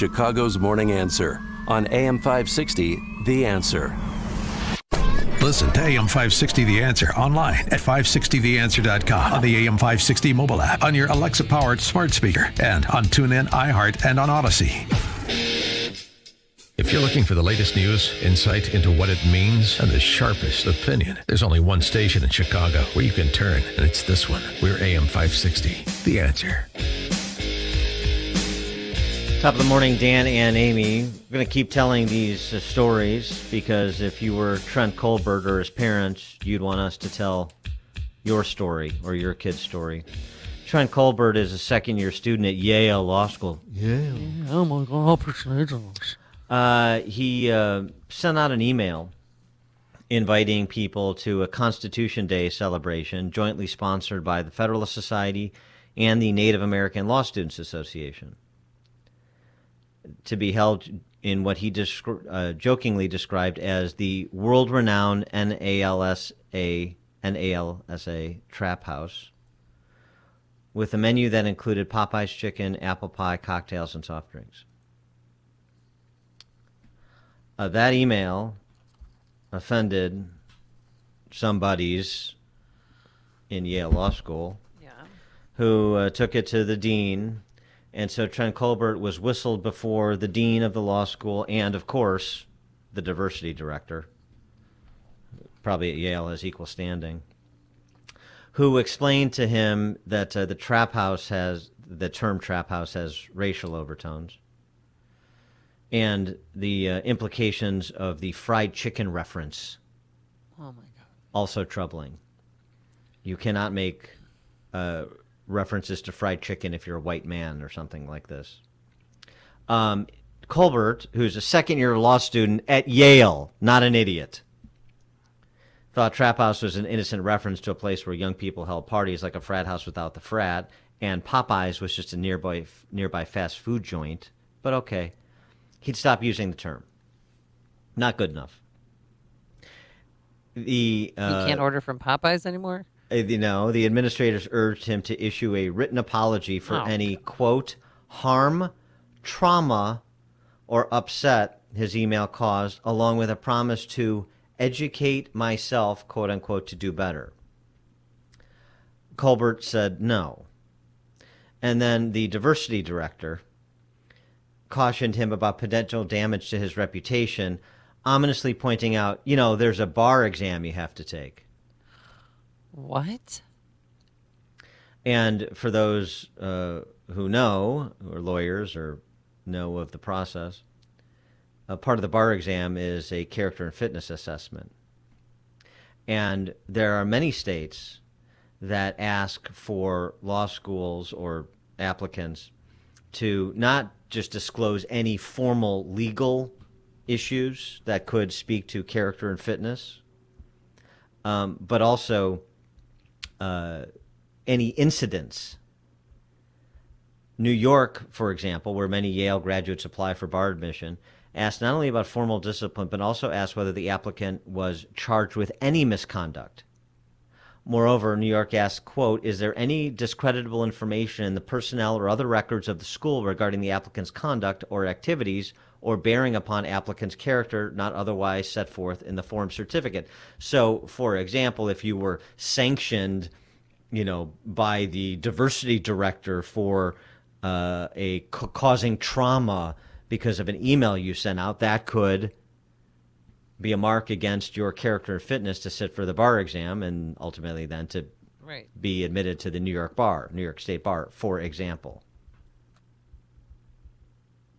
Chicago's Morning Answer on AM 560, The Answer. Listen to AM 560 The Answer online at 560theanswer.com, on the AM 560 mobile app, on your Alexa-powered smart speaker, and on TuneIn, iHeart, and on Odyssey. If you're looking for the latest news, insight into what it means, and the sharpest opinion, there's only one station in Chicago where you can turn, and it's this one. We're AM 560, The Answer. Top of the morning, Dan and Amy. We're going to keep telling these stories because if you were Trent Colbert or his parents, you'd want us to tell your story or your kid's story. Trent Colbert is a second-year student at Yale Law School. Yale. Oh my God, he sent out an email inviting people to a Constitution Day celebration jointly sponsored by the Federalist Society and the Native American Law Students Association, to be held in what he jokingly described as the world-renowned NALSA Trap House, with a menu that included Popeye's chicken, apple pie, cocktails, and soft drinks. That email offended some buddies in Yale Law School who took it to the dean. And so Trent Colbert was whistled before the dean of the law school and, of course, the diversity director, probably at Yale has equal standing, who explained to him that the term trap house has racial overtones and the implications of the fried chicken reference. Oh, my God. Also troubling. You cannot make references to fried chicken if you're a white man or something like this. Colbert, who's a second-year law student at Yale, not an idiot, thought Trap House was an innocent reference to a place where young people held parties, like a frat house without the frat, and Popeye's was just a nearby fast food joint. But okay, he'd stop using the term. Not good enough. You can't order from Popeyes anymore? The administrators urged him to issue a written apology for any, quote, harm, trauma, or upset his email caused, along with a promise to educate myself, quote unquote, to do better. Colbert said no. And then the diversity director cautioned him about potential damage to his reputation, ominously pointing out, there's a bar exam you have to take. What? And for those who know, who are lawyers or know of the process, part of the bar exam is a character and fitness assessment. And there are many states that ask for law schools or applicants to not just disclose any formal legal issues that could speak to character and fitness, but also any incidents. New York, for example, where many Yale graduates apply for bar admission, asked not only about formal discipline, but also asked whether the applicant was charged with any misconduct. Moreover, New York asked, quote, is there any discreditable information in the personnel or other records of the school regarding the applicant's conduct or activities or bearing upon applicant's character not otherwise set forth in the form certificate? So, for example, if you were sanctioned, by the diversity director for causing trauma because of an email you sent out, that could be a mark against your character and fitness to sit for the bar exam and ultimately then to be admitted to the New York State Bar, for example.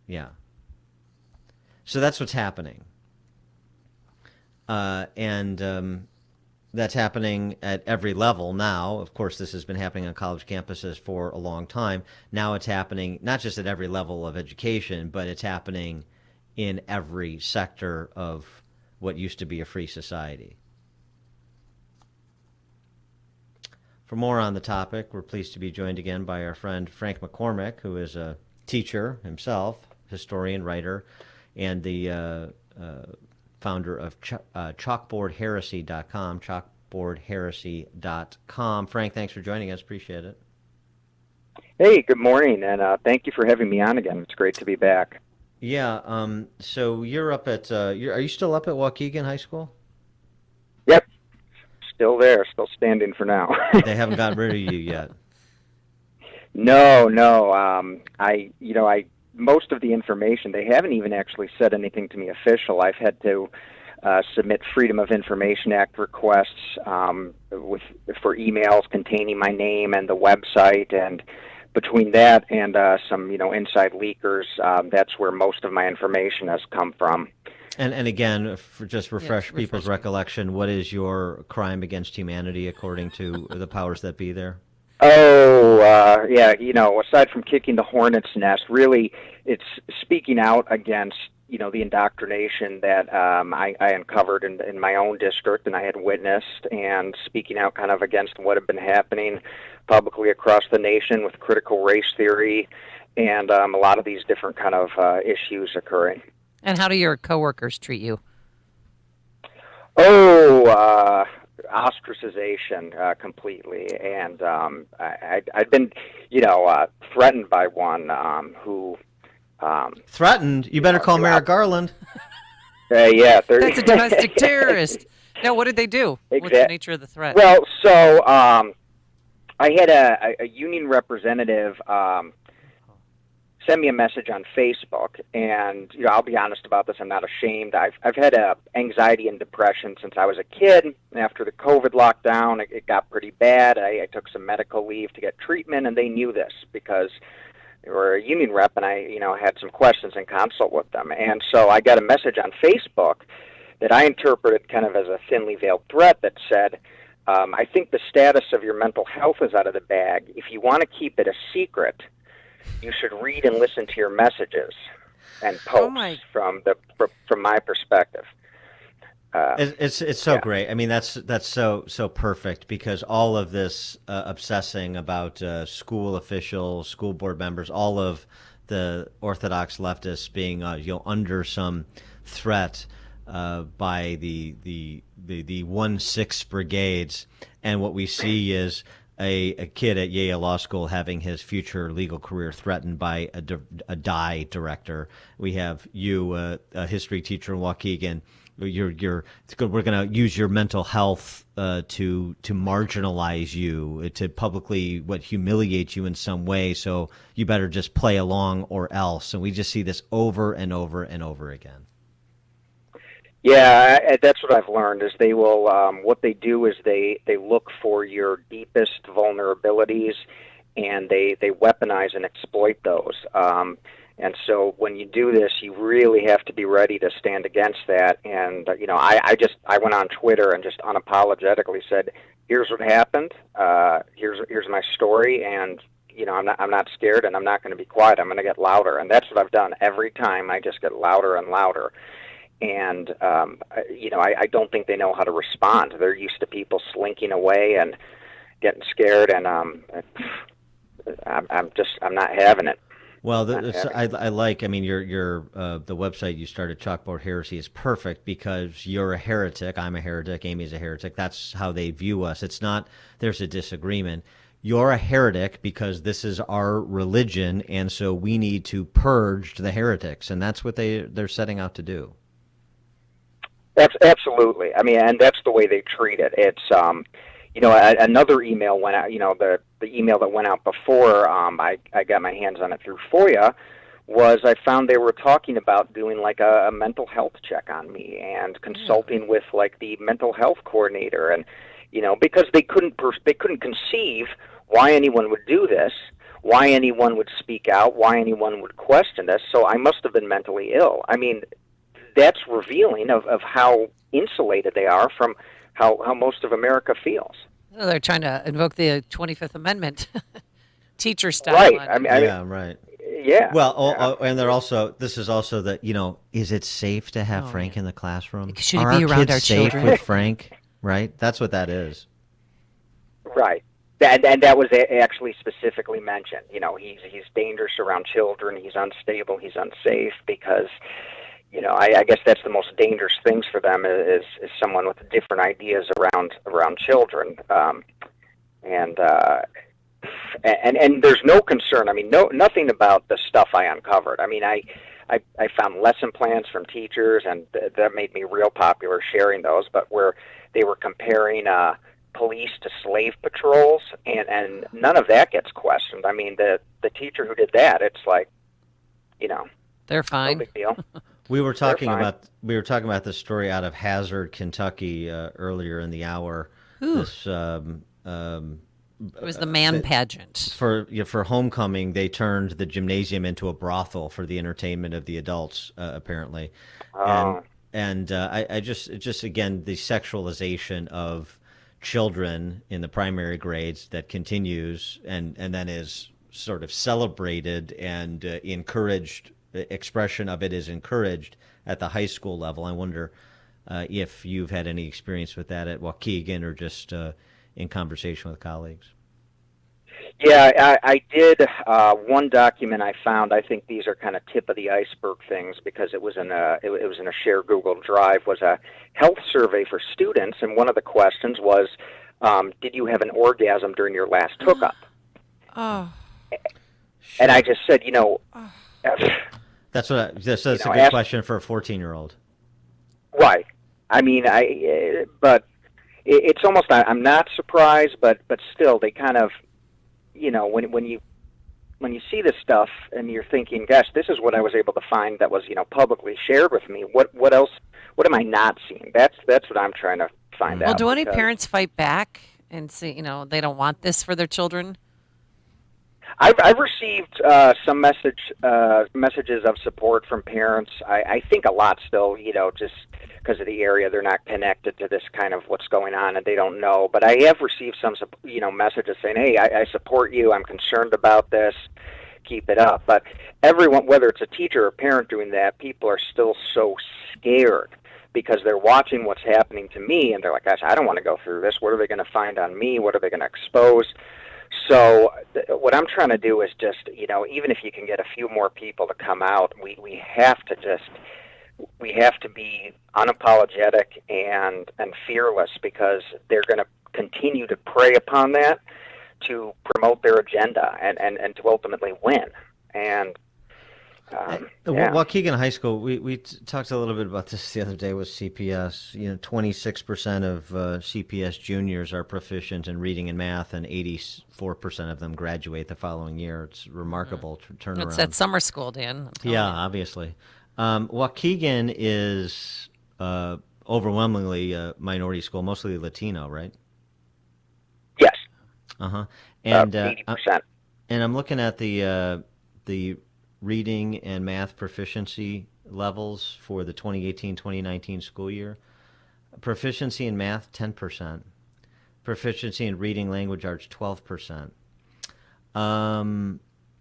Yeah. So that's what's happening. And that's happening at every level now. Of course, this has been happening on college campuses for a long time. Now it's happening not just at every level of education, but it's happening in every sector of what used to be a free society. For more on the topic, we're pleased to be joined again by our friend Frank McCormick, who is a teacher himself, historian, writer, and the founder of ChalkboardHeresy.com, ChalkboardHeresy.com. Frank, thanks for joining us. Appreciate it. Hey, good morning, and thank you for having me on again. It's great to be back. Yeah. So you're up at. Are you still up at Waukegan High School? Yep, still there, still standing for now. They haven't gotten rid of you yet. No, no. I most of the information, they haven't even actually said anything to me official. I've had to submit Freedom of Information Act requests for emails containing my name and the website, and between that and some inside leakers, that's where most of my information has come from. And again, for just refresh Yeah, people's refresh me. recollection, what is your crime against humanity according to the powers that be there? Oh, yeah, aside from kicking the hornet's nest, really it's speaking out against, the indoctrination that I uncovered in my own district and I had witnessed, and speaking out kind of against what had been happening publicly across the nation with critical race theory and a lot of these different kind of issues occurring. And how do your coworkers treat you? Oh, ostracization completely, and I'd been, threatened by one who. Threatened? You better call Merrick Garland. Yeah, That's a domestic terrorist. No, what did they do? What's the nature of the threat? Well, so I had a union representative send me a message on Facebook, and I'll be honest about this. I'm not ashamed. I've had anxiety and depression since I was a kid. After the COVID lockdown, it got pretty bad. I took some medical leave to get treatment, and they knew this because they were a union rep, and I had some questions and consult with them. And so I got a message on Facebook that I interpreted kind of as a thinly veiled threat that said, I think the status of your mental health is out of the bag. If you want to keep it a secret, you should read and listen to your messages and posts from my perspective. It's so great. I mean, that's so perfect, because all of this obsessing about school officials, school board members, all of the orthodox leftists being under some threat by the 1/6 brigades, and what we see is a kid at Yale Law School having his future legal career threatened by a DIE director. We have you, a history teacher in Waukegan. We're going to use your mental health to marginalize you, to publicly humiliate you in some way. So you better just play along or else. And we just see this over and over and over again. Yeah, that's what I've learned is they will, what they do is they look for your deepest vulnerabilities, and they weaponize and exploit those. And so when you do this, you really have to be ready to stand against that. And, I went on Twitter and just unapologetically said, here's what happened, here's my story, and, I'm not scared, and I'm not going to be quiet. I'm going to get louder. And that's what I've done every time. I just get louder and louder. And, I don't think they know how to respond. They're used to people slinking away and getting scared, and I'm not having it. Well, I like. I mean, your the website you started, Chalkboard Heresy, is perfect because you're a heretic. I'm a heretic. Amy's a heretic. That's how they view us. It's not. There's a disagreement. You're a heretic because this is our religion, and so we need to purge the heretics, and that's what they're setting out to do. That's absolutely. I mean, and that's the way they treat it. It's another email went out. The email that went out before I got my hands on it through FOIA was I found they were talking about doing like a mental health check on me and consulting with like the mental health coordinator, and because they couldn't conceive why anyone would do this, why anyone would speak out, why anyone would question this. So I must have been mentally ill. I mean, that's revealing of how insulated they are from how most of America feels. So they're trying to invoke the 25th Amendment, teacher style. Right. Right. Yeah. Well, and they're also. This is also that is it safe to have Frank in the classroom? Should Are he be our around kids our safe children? with Frank? Right. That's what that is. Right. And that was actually specifically mentioned. He's dangerous around children. He's unstable. He's unsafe because. I guess that's the most dangerous things for them is someone with different ideas around children, and there's no concern. I mean, nothing about the stuff I uncovered. I mean, I found lesson plans from teachers, and that made me real popular sharing those, but where they were comparing police to slave patrols, and none of that gets questioned. I mean, the teacher who did that, it's like, They're no fine. big deal. We were talking fine. about this story out of Hazard, Kentucky, earlier in the hour. This It was the man pageant. for homecoming, they turned the gymnasium into a brothel for the entertainment of the adults, apparently. Oh. And I just again the sexualization of children in the primary grades that continues and then is sort of celebrated and encouraged. The expression of it is encouraged at the high school level. I wonder if you've had any experience with that at Waukegan or just in conversation with colleagues. Yeah, I did. One document I found. I think these are kind of tip of the iceberg things because it was in a shared Google Drive. Was a health survey for students, and one of the questions was, "Did you have an orgasm during your last hookup?" Oh, And I just said, That's that's a good ask- question for a 14-year-old. right. I mean, but it's almost. I'm not surprised, but still, they kind of. When you see this stuff and you're thinking, gosh, this is what I was able to find that was publicly shared with me. What else? What am I not seeing? That's what I'm trying to find out. well, do any because parents fight back and say, they don't want this for their children? I've received some messages of support from parents. I think a lot still, just because of the area, they're not connected to this kind of what's going on, and they don't know. But I have received some, messages saying, "Hey, I support you. I'm concerned about this. Keep it up." But everyone, whether it's a teacher or a parent doing that, people are still so scared because they're watching what's happening to me, and they're like, "Gosh, I don't want to go through this. What are they going to find on me? What are they going to expose?" So what I'm trying to do is just, even if you can get a few more people to come out, we have to be unapologetic and fearless because they're going to continue to prey upon that to promote their agenda and to ultimately win. And Waukegan High School, we talked a little bit about this the other day with CPS. 26% of CPS juniors are proficient in reading and math, and 84% of them graduate the following year. It's remarkable turnaround. It's at summer school, Dan. I'm telling Yeah, you. obviously. Waukegan is overwhelmingly a minority school, mostly Latino, right? yes, Uh-huh. And 80%. and I'm looking at the reading and math proficiency levels for the 2018-2019 school year. Proficiency in math, 10%. Proficiency in reading language arts, 12%.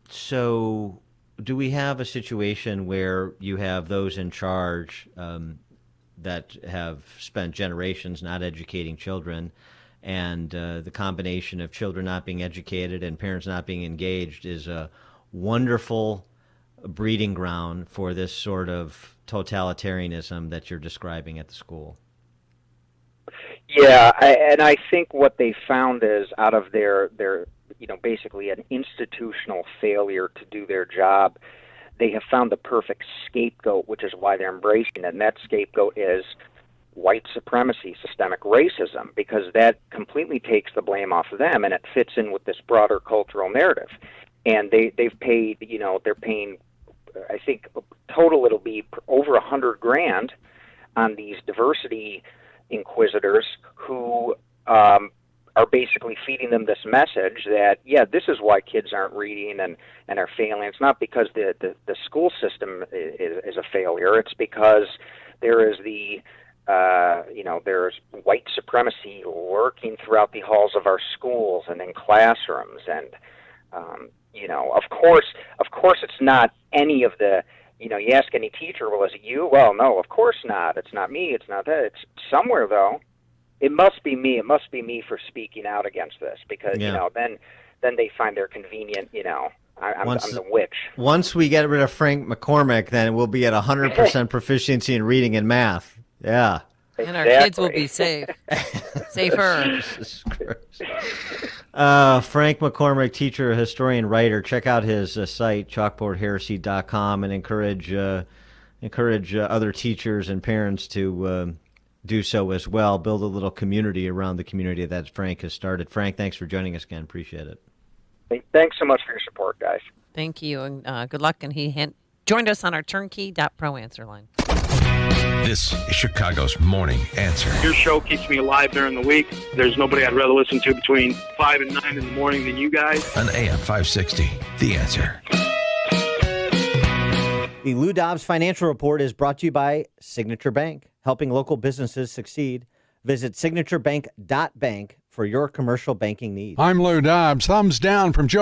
So do we have a situation where you have those in charge that have spent generations not educating children, and the combination of children not being educated and parents not being engaged is a wonderful breeding ground for this sort of totalitarianism that you're describing at the school? Yeah, and I think what they found is out of their basically an institutional failure to do their job, they have found the perfect scapegoat, which is why they're embracing it. And that scapegoat is white supremacy, systemic racism, because that completely takes the blame off of them, and it fits in with this broader cultural narrative. And they've paid, they're paying, I think total it'll be over $100,000 on these diversity inquisitors who are basically feeding them this message that, yeah, this is why kids aren't reading and are failing. It's not because the school system is a failure. It's because there is there's white supremacy lurking throughout the halls of our schools and in classrooms. And, of course it's not any of the, you ask any teacher, well, is it you? Well, no, of course not. It's not me. It's not that. It's somewhere, though. It must be me. It must be me for speaking out against this because, then they find they're convenient, I'm the witch. Once we get rid of Frank McCormick, then we'll be at 100% proficiency in reading and math. Yeah. And our kids will be safe. Safer. Jesus Christ. Frank McCormick, teacher, historian, writer. Check out his site, ChalkboardHeresy's.com, and encourage other teachers and parents to do so as well. Build a little community around the community that Frank has started. Frank, thanks for joining us again. Appreciate it. Thanks so much for your support, guys. Thank you, and good luck. And he joined us on our turnkey.pro answer line. This is Chicago's Morning Answer. Your show keeps me alive during the week. There's nobody I'd rather listen to between 5 and 9 in the morning than you guys. On AM 560, The Answer. The Lou Dobbs Financial Report is brought to you by Signature Bank, helping local businesses succeed. Visit signaturebank.bank for your commercial banking needs. I'm Lou Dobbs. Thumbs down from Joe.